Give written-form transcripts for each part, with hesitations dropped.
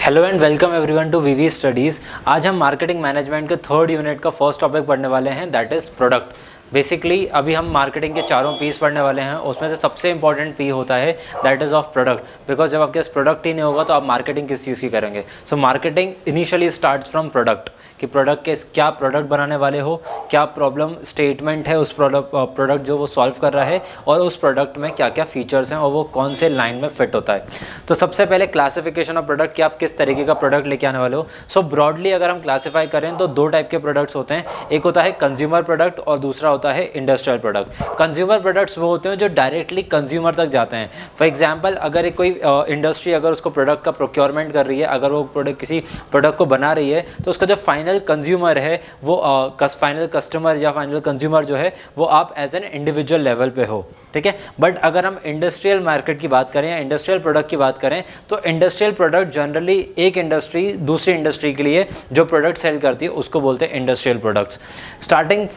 Hello and welcome everyone to VV studies. आज हम marketing management के थर्ड यूनिट का फर्स्ट टॉपिक पढ़ने वाले हैं, दैट इज़ प्रोडक्ट। बेसिकली अभी हम मार्केटिंग के चारों पीस पढ़ने वाले हैं, उसमें से सबसे इंपॉर्टेंट पी होता है that is of product. Because जब आपके पास प्रोडक्ट ही नहीं होगा तो आप मार्केटिंग किस चीज़ की करेंगे। So marketing initially starts from product, कि प्रोडक्ट के क्या प्रोडक्ट बनाने वाले हो, क्या प्रॉब्लम स्टेटमेंट है उस प्रोडक्ट जो वो सॉल्व कर रहा है, और उस प्रोडक्ट में क्या क्या फीचर्स हैं और वो कौन से लाइन में फिट होता है। तो सबसे पहले क्लासिफिकेशन ऑफ प्रोडक्ट, कि आप किस तरीके का प्रोडक्ट लेके आने वाले हो। सो ब्रॉडली अगर हम क्लासीफाई करें तो दो टाइप के प्रोडक्ट्स होते हैं, एक होता है कंज्यूमर प्रोडक्ट और दूसरा होता है इंडस्ट्रियल प्रोडक्ट। कंज्यूमर प्रोडक्ट्स वो होते हैं जो डायरेक्टली कंज्यूमर तक जाते हैं। फॉर एग्जांपल अगर एक कोई इंडस्ट्री अगर उसको प्रोडक्ट का प्रोक्योरमेंट कर रही है, अगर वो प्रोडक्ट किसी प्रोडक्ट को बना रही है, तो उसका जो फाइनल कंज्यूमर है वो फाइनल कस्टमर या फाइनल कंज्यूमर जो है वो आप एज एन इंडिविजुअल लेवल पे हो, ठीक है। बट अगर हम इंडस्ट्रियल मार्केट की बात करें या इंडस्ट्रियल प्रोडक्ट की बात करें तो इंडस्ट्रियल प्रोडक्ट जनरली एक इंडस्ट्री दूसरी इंडस्ट्री के लिए जो प्रोडक्ट सेल करती है उसको बोलते हैं इंडस्ट्रियल प्रोडक्ट्स।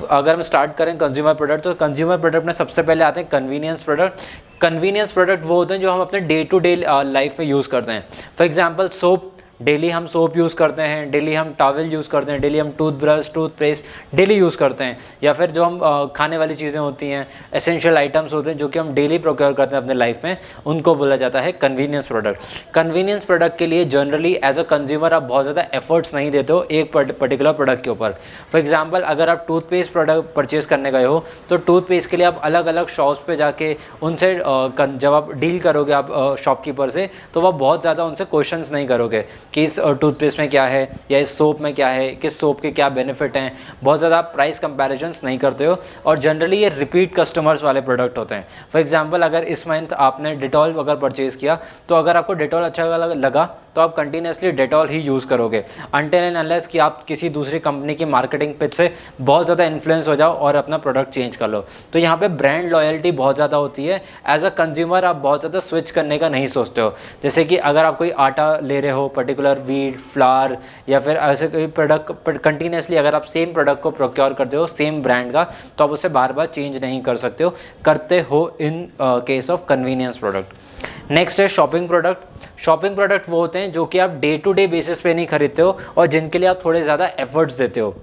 अगर हम स्टार्ट करें कंज्यूमर प्रोडक्ट, तो कंज्यूमर प्रोडक्ट में सबसे पहले आते हैं कन्वीनियंस प्रोडक्ट। कन्वीनियंस प्रोडक्ट वो होते हैं जो हम अपने डे टू डे लाइफ में यूज़ करते हैं। फॉर एग्जाम्पल सोप, डेली हम सोप यूज़ करते हैं, डेली हम टॉवल यूज़ करते हैं, डेली हम टूथब्रश टूथपेस्ट डेली यूज़ करते हैं। या फिर जो हम खाने वाली चीज़ें होती हैं, एसेंशियल आइटम्स होते हैं जो कि हम डेली प्रोक्योर करते हैं अपने लाइफ में, उनको बोला जाता है कन्वीनियंस प्रोडक्ट। कन्वीनियंस प्रोडक्ट के लिए जनरली एज अ कंज्यूमर आप बहुत ज़्यादा एफर्ट्स नहीं देते हो एक पर्टिकुलर प्रोडक्ट के ऊपर। फॉर एग्जाम्पल अगर आप टूथपेस्ट प्रोडक्ट परचेज करने गए हो तो टूथपेस्ट के लिए आप अलग अलग शॉप्स पे जाके उनसे जब आप डील करोगे आप शॉपकीपर से, तो वह बहुत ज़्यादा उनसे क्वेश्चंस नहीं करोगे कि इस टूथपेस्ट में क्या है या इस सोप में क्या है, किस सोप के क्या बेनिफिट हैं। बहुत ज़्यादा प्राइस कंपैरिजंस नहीं करते हो और जनरली ये रिपीट कस्टमर्स वाले प्रोडक्ट होते हैं। फॉर एग्जांपल अगर इस मंथ आपने डिटॉल अगर परचेज़ किया तो अगर आपको डिटॉल अच्छा लगा तो आप कंटिन्यूसली डेटॉल ही यूज़ करोगे अनटिल एंड अनलेस कि आप किसी दूसरी कंपनी की मार्केटिंग पिच से बहुत ज़्यादा इन्फ्लुएंस हो जाओ और अपना प्रोडक्ट चेंज कर लो। तो यहाँ पे ब्रांड लॉयल्टी बहुत ज़्यादा होती है। एज अ कंज्यूमर आप बहुत ज़्यादा स्विच करने का नहीं सोचते हो। जैसे कि अगर आप कोई आटा ले रहे हो, पर्टिकुलर वीट फ्लावर या फिर ऐसे कोई प्रोडक्ट कंटिन्यूसली अगर आप सेम प्रोडक्ट को प्रोक्योर करते हो सेम ब्रांड का, तो आप उसे बार बार चेंज नहीं कर सकते हो, करते हो in case of convenience product. Next है शॉपिंग प्रोडक्ट। शॉपिंग प्रोडक्ट वो होते हैं जो कि आप डे टू डे बेसिस पे नहीं खरीदते हो और जिनके लिए आप थोड़े ज़्यादा एफर्ट्स देते हो,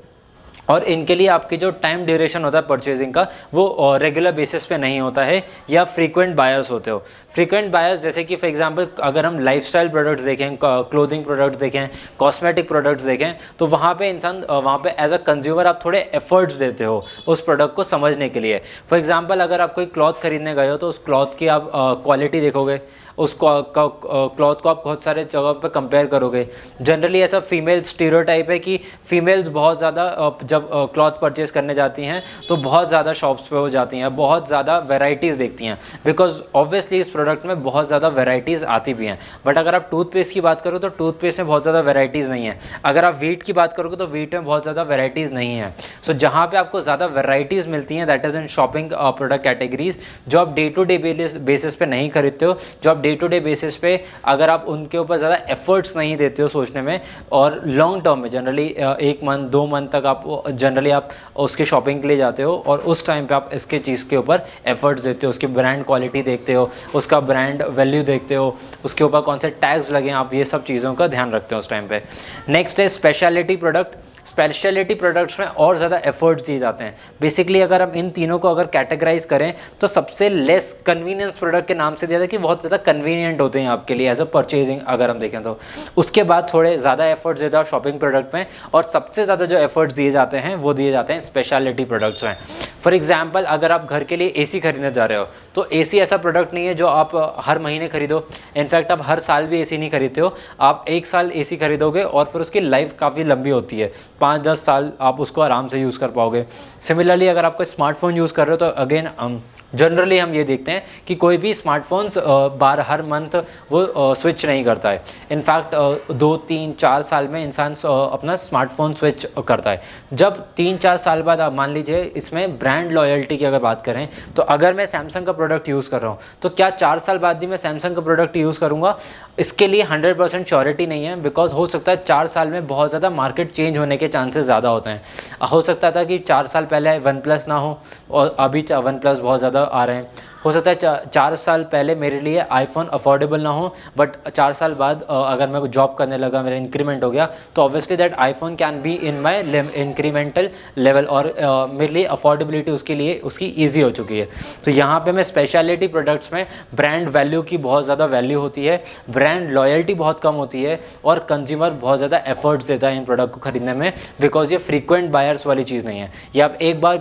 और इनके लिए आपकी जो टाइम ड्यूरेशन होता है परचेजिंग का वो रेगुलर बेसिस पे नहीं होता है, या फ्रीक्वेंट बायर्स होते हो। फ्रीक्वेंट बायर्स जैसे कि फॉर एग्जांपल अगर हम लाइफस्टाइल प्रोडक्ट्स देखें, क्लोथिंग प्रोडक्ट्स देखें, कॉस्मेटिक प्रोडक्ट्स देखें, तो वहाँ पे इंसान वहाँ पे एज अ कंज्यूमर आप थोड़े एफर्ट्स देते हो उस प्रोडक्ट को समझने के लिए। फॉर एग्जांपल अगर आप कोई क्लॉथ खरीदने गए हो तो उस क्लॉथ की आप क्वालिटी देखोगे, उस क्लॉथ को आप बहुत सारे जगह पे कंपेयर करोगे। जनरली ऐसा फीमेल स्टीरियोटाइप है कि फीमेल्स बहुत ज़्यादा जब क्लॉथ परचेज करने जाती हैं तो बहुत ज़्यादा शॉप्स पे हो जाती हैं, बहुत ज़्यादा वेराइटीज़ देखती हैं, बिकॉज ऑब्वियसली इस प्रोडक्ट में बहुत ज़्यादा वेराइटीज़ आती भी हैं। बट अगर आप टूथपेस्ट की बात करो तो टूथपेस्ट में बहुत ज़्यादा वेराइटीज़ नहीं है। अगर आप वीट की बात करोगे तो वीट में बहुत ज़्यादा वेराइटीज़ नहीं है। सो जहाँ पर आपको ज़्यादा वेराइटीज़ मिलती हैं that is in shopping product categories, जो आप डे टू डे बेसिस पे नहीं खरीदते हो, जो आप डे टू डे बेसिस पे अगर आप उनके ऊपर ज़्यादा एफर्ट्स नहीं देते हो सोचने में, और लॉन्ग टर्म में जनरली 1 मंथ 2 मंथ तक आप जनरली आप उसके शॉपिंग के लिए जाते हो और उस टाइम पे आप इसके चीज़ के ऊपर एफर्ट्स देते हो, उसकी ब्रांड क्वालिटी देखते हो, उसका ब्रांड वैल्यू देखते हो, उसके ऊपर कौन से टैग्स लगे, आप ये सब चीज़ों का ध्यान रखते हो उस टाइम पे। नेक्स्ट है स्पेशलिटी प्रोडक्ट। स्पेशलिटी प्रोडक्ट्स में और ज़्यादा एफर्ट्स दिए जाते हैं। बेसिकली अगर हम इन तीनों को अगर कैटेगराइज करें तो सबसे लेस कन्वीनियंस प्रोडक्ट के नाम से दिया था कि बहुत ज़्यादा कन्वीनियंट होते हैं आपके लिए एज अ परचेजिंग अगर हम देखें तो। उसके बाद थोड़े ज़्यादा एफर्ट्स देते हैं शॉपिंग प्रोडक्ट में, और सबसे ज़्यादा जो एफर्ट्स दिए जाते हैं वो दिए जाते हैं स्पेशलिटी प्रोडक्ट्स में। फॉर एग्जाम्पल अगर आप घर के लिए AC खरीदने जा रहे हो तो AC ऐसा प्रोडक्ट नहीं है जो आप हर महीने खरीदो। इनफैक्ट आप हर साल भी AC नहीं खरीदते हो, आप 1 साल AC खरीदोगे और फिर उसकी लाइफ काफ़ी लंबी होती है, 5-10 साल आप उसको आराम से यूज़ कर पाओगे। सिमिलरली अगर आप कोई स्मार्टफोन यूज़ कर रहे हो तो अगेन जनरली हम ये देखते हैं कि कोई भी स्मार्टफोन्स हर मंथ वो स्विच नहीं करता है। इनफैक्ट 2-3-4 साल में इंसान अपना स्मार्टफोन स्विच करता है। जब 3-4 साल बाद आप मान लीजिए इसमें ब्रांड लॉयल्टी की अगर बात करें तो अगर मैं सैमसंग का प्रोडक्ट यूज़ कर रहा हूँ तो क्या 4 साल बाद भी मैं सैमसंग का प्रोडक्ट यूज़ करूँगा? इसके लिए 100% श्योरिटी नहीं है, बिकॉज हो सकता है 4 साल में बहुत ज़्यादा मार्केट चेंज होने के चांसेस ज़्यादा होते हैं। हो सकता था कि 4 साल पहले वन प्लस ना हो और अभी वन प्लस बहुत ज़्यादा आ रहे हैं। हो सकता है 4 साल पहले मेरे लिए आईफोन अफोर्डेबल ना हो, बट 4 साल बाद अगर मैं जॉब करने लगा, मेरा इंक्रीमेंट हो गया, तो obviously that iPhone can be in my incremental level, और मेरे लिए अफोर्डेबिलिटी उसके लिए उसकी ईजी हो चुकी है। तो यहाँ पे मैं स्पेशलिटी प्रोडक्ट्स में ब्रांड वैल्यू की बहुत ज़्यादा वैल्यू होती है, ब्रांड लॉयल्टी बहुत कम होती है, और कंज्यूमर बहुत ज़्यादा एफर्ट्स देता है इन प्रोडक्ट को खरीदने में, बिकॉज ये फ्रीक्वेंट बायर्स वाली चीज़ नहीं है। ये आप एक बार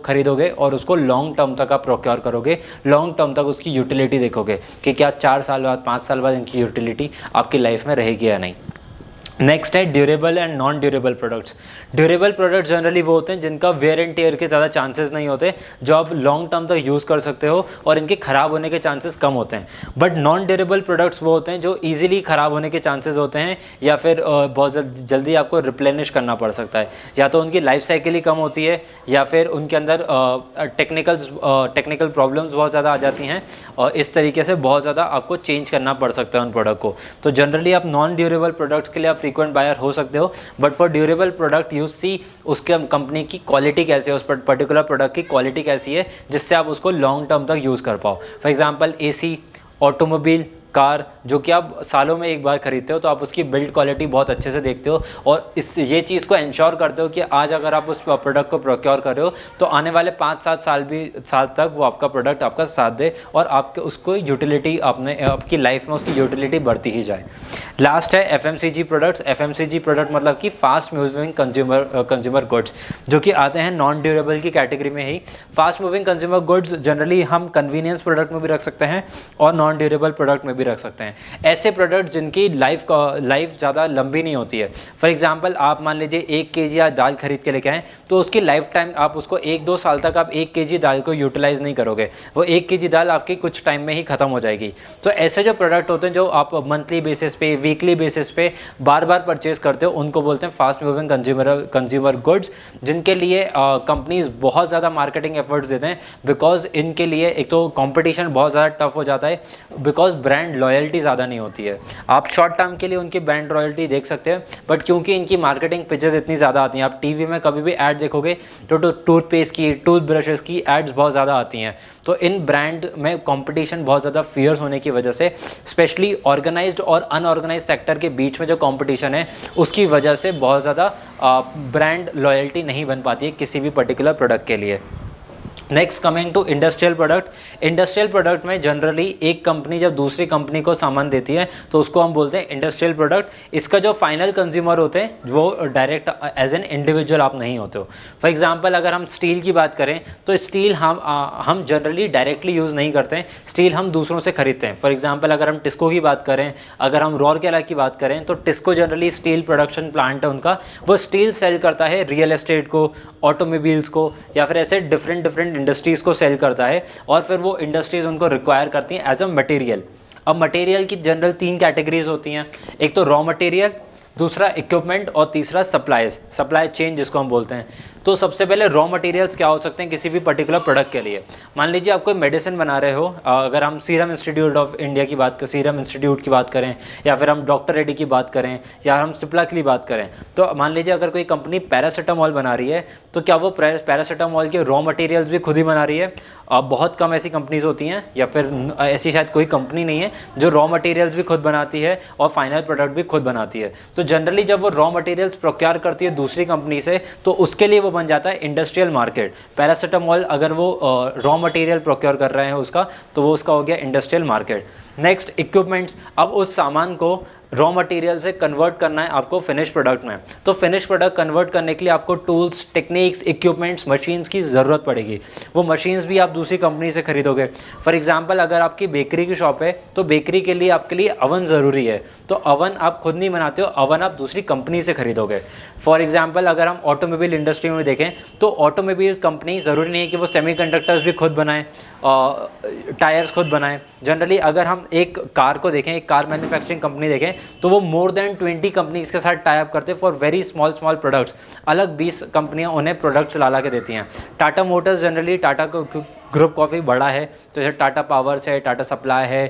खरीदोगे और उसको लॉन्ग टर्म तक आप प्रोक्योर करोगे, लॉन्ग टर्म तक उसकी यूटिलिटी देखोगे कि क्या 4 साल बाद 5 साल बाद इनकी यूटिलिटी आपकी लाइफ में रहेगी या नहीं। नेक्स्ट है durable and non durable products. Durable products generally वो होते हैं जिनका वेयर एंड टेयर के ज़्यादा चांसेस नहीं होते, जो आप लॉन्ग टर्म तक यूज़ कर सकते हो और इनके ख़राब होने के चांसेस कम होते हैं। बट नॉन ड्यूरेबल प्रोडक्ट्स वो होते हैं जो ईजिली ख़राब होने के चांसेस होते हैं, या फिर बहुत जल्दी आपको रिप्लेनिश करना पड़ सकता है, या तो उनकी लाइफ साइकिल ही कम होती है, या फिर उनके अंदर टेक्निकल प्रॉब्लम्स बहुत ज़्यादा आ जाती हैं, और इस तरीके से बहुत ज़्यादा आपको चेंज करना पड़ सकता है उन प्रोडक्ट को। तो जनरली आप नॉन ड्यूरेबल प्रोडक्ट्स के लिए आप फ्रीक्वेंट बायर हो सकते हो, but for durable product you see उसके कंपनी की क्वालिटी कैसी है, उस पर्टिकुलर प्रोडक्ट की क्वालिटी कैसी है, जिससे आप उसको लॉन्ग टर्म तक यूज़ कर पाओ। For example AC, automobile, car, जो कि आप सालों में एक बार खरीदते हो, तो आप उसकी बिल्ड क्वालिटी बहुत अच्छे से देखते हो, और ये चीज़ को इंश्योर करते हो कि आज अगर आप उस प्रोडक्ट को प्रोक्योर कर रहे हो तो आने वाले 5-7 साल तक वो आपका प्रोडक्ट आपका साथ दे, और आपके उसको यूटिलिटी आपकी लाइफ में उसकी यूटिलिटी बढ़ती ही जाए। लास्ट है एफएमसीजी प्रोडक्ट्स। एफएमसीजी प्रोडक्ट मतलब कि फास्ट मूविंग कंज्यूमर गुड्स, जो कि आते हैं नॉन ड्यूरेबल की कैटेगरी में ही। Fast moving consumer goods generally हम कन्वीनियंस प्रोडक्ट में भी रख सकते हैं और नॉन ड्यूरेबल प्रोडक्ट में भी रख सकते हैं। ऐसे प्रोडक्ट जिनकी लाइफ ज़्यादा लंबी नहीं होती है। फॉर एग्जांपल आप मान लीजिए 1 केजी या दाल खरीद के लेके आएँ, तो उसकी लाइफ टाइम आप उसको 1-2 साल तक आप 1 केजी दाल को यूटिलाइज़ नहीं करोगे, वो 1 केजी दाल आपकी कुछ टाइम में ही ख़त्म हो जाएगी। तो ऐसे जो प्रोडक्ट होते हैं जो आप मंथली बेसिस पे, वीकली बेसिस पे बार बार परचेज करते हो, उनको बोलते हैं फास्ट मूविंग कंज्यूमर गुड्स, जिनके लिए कंपनीज बहुत ज़्यादा मार्केटिंग एफर्ट्स देते हैं, बिकॉज इनके लिए एक तो कॉम्पिटिशन बहुत ज़्यादा टफ हो जाता है, बिकॉज ब्रांड लॉयल्टी ज़्यादा नहीं होती है। आप शॉर्ट टर्म के लिए उनकी ब्रांड रॉयल्टी देख सकते हैं, बट क्योंकि इनकी मार्केटिंग पिक्चर्स इतनी ज़्यादा आती हैं, आप टीवी में कभी भी ऐड देखोगे तो टूथपेस्ट की, टूथब्रशेस की एड्स बहुत ज़्यादा आती हैं। तो इन ब्रांड में कंपटीशन बहुत ज़्यादा फियर्स होने की वजह से, स्पेशली ऑर्गेनाइज्ड और अनऑर्गेनाइज्ड सेक्टर के बीच में जो कंपटीशन है, उसकी वजह से बहुत ज़्यादा ब्रांड लॉयल्टी नहीं बन पाती है किसी भी पर्टिकुलर प्रोडक्ट के लिए। Next coming to industrial product. Industrial product में जनरली एक कंपनी जब दूसरी कंपनी को सामान देती है तो उसको हम बोलते हैं इंडस्ट्रियल प्रोडक्ट। इसका जो फाइनल कंज्यूमर होते हैं वो डायरेक्ट एज एन इंडिविजुअल आप नहीं होते हो। फॉर एग्जांपल अगर हम स्टील की बात करें तो स्टील हम जनरली डायरेक्टली यूज़ नहीं करते हैं, स्टील हम दूसरों से खरीदते हैं। फॉर एग्जांपल अगर हम टिस्को की बात करें, अगर हम रौरकेला की बात करें, तो TISCO generally steel production plant है उनका, वो स्टील सेल करता है रियल एस्टेट को, ऑटोमोबाइल्स को, या फिर ऐसे डिफरेंट इंडस्ट्रीज़ को सेल करता है, और फिर वो इंडस्ट्रीज़ उनको रिक्वायर करती हैं एज अ मटेरियल। अब मटेरियल की जनरल 3 कैटेगरीज होती हैं, एक तो रॉ मटेरियल, दूसरा इक्विपमेंट, और तीसरा सप्लाई चेन जिसको हम बोलते हैं। तो सबसे पहले रॉ मटेरियल्स क्या हो सकते हैं किसी भी पर्टिकुलर प्रोडक्ट के लिए। मान लीजिए आप कोई मेडिसिन बना रहे हो, अगर हम सीरम इंस्टीट्यूट ऑफ इंडिया की बात करें, सीरम इंस्टीट्यूट की बात करें, या फिर हम डॉक्टर रेड्डी की बात करें, या हम सिप्ला की बात करें, तो मान लीजिए अगर कोई कंपनी पैरासीटामोल बना रही है, तो क्या वो पैरासीटामोल के रॉ मटेरियल्स भी खुद ही बना रही है? बहुत कम ऐसी कंपनीज होती हैं, या फिर ऐसी शायद कोई कंपनी नहीं है जो रॉ मटेरियल्स भी खुद बनाती है और फाइनल प्रोडक्ट भी खुद बनाती है। तो जनरली जब वो रॉ मटेरियल्स प्रोक्योर करती है दूसरी कंपनी से, तो उसके लिए वो बन जाता है इंडस्ट्रियल मार्केट। पैरासीटामोल अगर वो रॉ मटेरियल प्रोक्योर कर रहे हैं उसका, तो वो उसका हो गया इंडस्ट्रियल मार्केट। Next equipments. अब उस सामान को रॉ मटेरियल से कन्वर्ट करना है आपको फिनिश प्रोडक्ट में, तो फिनिश प्रोडक्ट कन्वर्ट करने के लिए आपको टूल्स, टेक्निक्स, इक्विपमेंट्स, मशीन्स की ज़रूरत पड़ेगी। वो मशीन्स भी आप दूसरी कंपनी से खरीदोगे। फॉर एग्जांपल अगर आपकी बेकरी की शॉप है, तो बेकरी के लिए आपके लिए अवन ज़रूरी है, तो अवन आप खुद नहीं बनाते हो, अवन आप दूसरी कंपनी से खरीदोगे। फॉर एग्जांपल अगर हम ऑटोमोबाइल इंडस्ट्री में देखें, तो ऑटोमोबाइल कंपनी ज़रूरी नहीं है कि वो सेमीकंडक्टर्स भी खुद बनाएं, टायर्स खुद बनाएं। जनरली अगर हम एक कार को देखें, एक कार मैन्युफैक्चरिंग कंपनी देखें, तो वो मोर देन 20 कंपनीज के साथ टाई अप करते हैं फॉर वेरी स्मॉल प्रोडक्ट्स। अलग 20 कंपनियां उन्हें प्रोडक्ट्स ला के देती हैं। Tata Motors generally, Tata group काफ़ी बड़ा है, तो जैसे टाटा पावर्स है, टाटा सप्लाई है,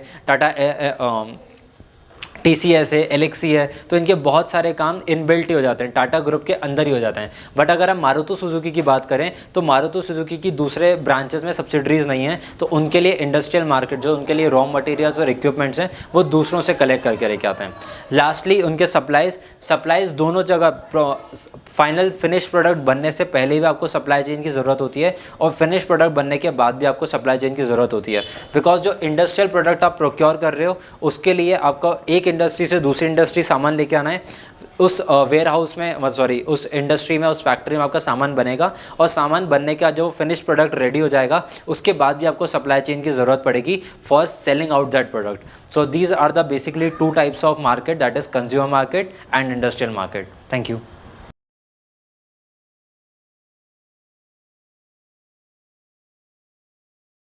TCS है, Elxsi है, तो इनके बहुत सारे काम इनबिल्ट ही हो जाते हैं, टाटा ग्रुप के अंदर ही हो जाते हैं। बट अगर हम मारुति सुजुकी की बात करें तो मारुति सुजुकी की दूसरे ब्रांचेस में सब्सिडरीज नहीं है, तो उनके लिए इंडस्ट्रियल मार्केट, जो उनके लिए रॉ मटेरियल्स और इक्विपमेंट्स हैं, वो दूसरों से कलेक्ट करके लेके आते हैं। लास्टली उनके सप्लाईज दोनों जगह, फाइनल फिनिश प्रोडक्ट बनने से पहले भी आपको सप्लाई चेन की ज़रूरत होती है और फिनिश प्रोडक्ट बनने के बाद भी आपको सप्लाई चेन की ज़रूरत होती है। बिकॉज जो इंडस्ट्रियल प्रोडक्ट आप प्रोक्योर कर रहे हो उसके लिए आपको एक इंडस्ट्री से दूसरी इंडस्ट्री सामान लेके आना है, उस वेयर हाउस में उस इंडस्ट्री में, उस फैक्ट्री में आपका सामान बनेगा और सामान बनने का जो फिनिश प्रोडक्ट रेडी हो जाएगा उसके बाद भी आपको सप्लाई चेन की ज़रूरत पड़ेगी for selling out that product. So these are the basically 2 types of market, that is consumer market and industrial market. Thank you.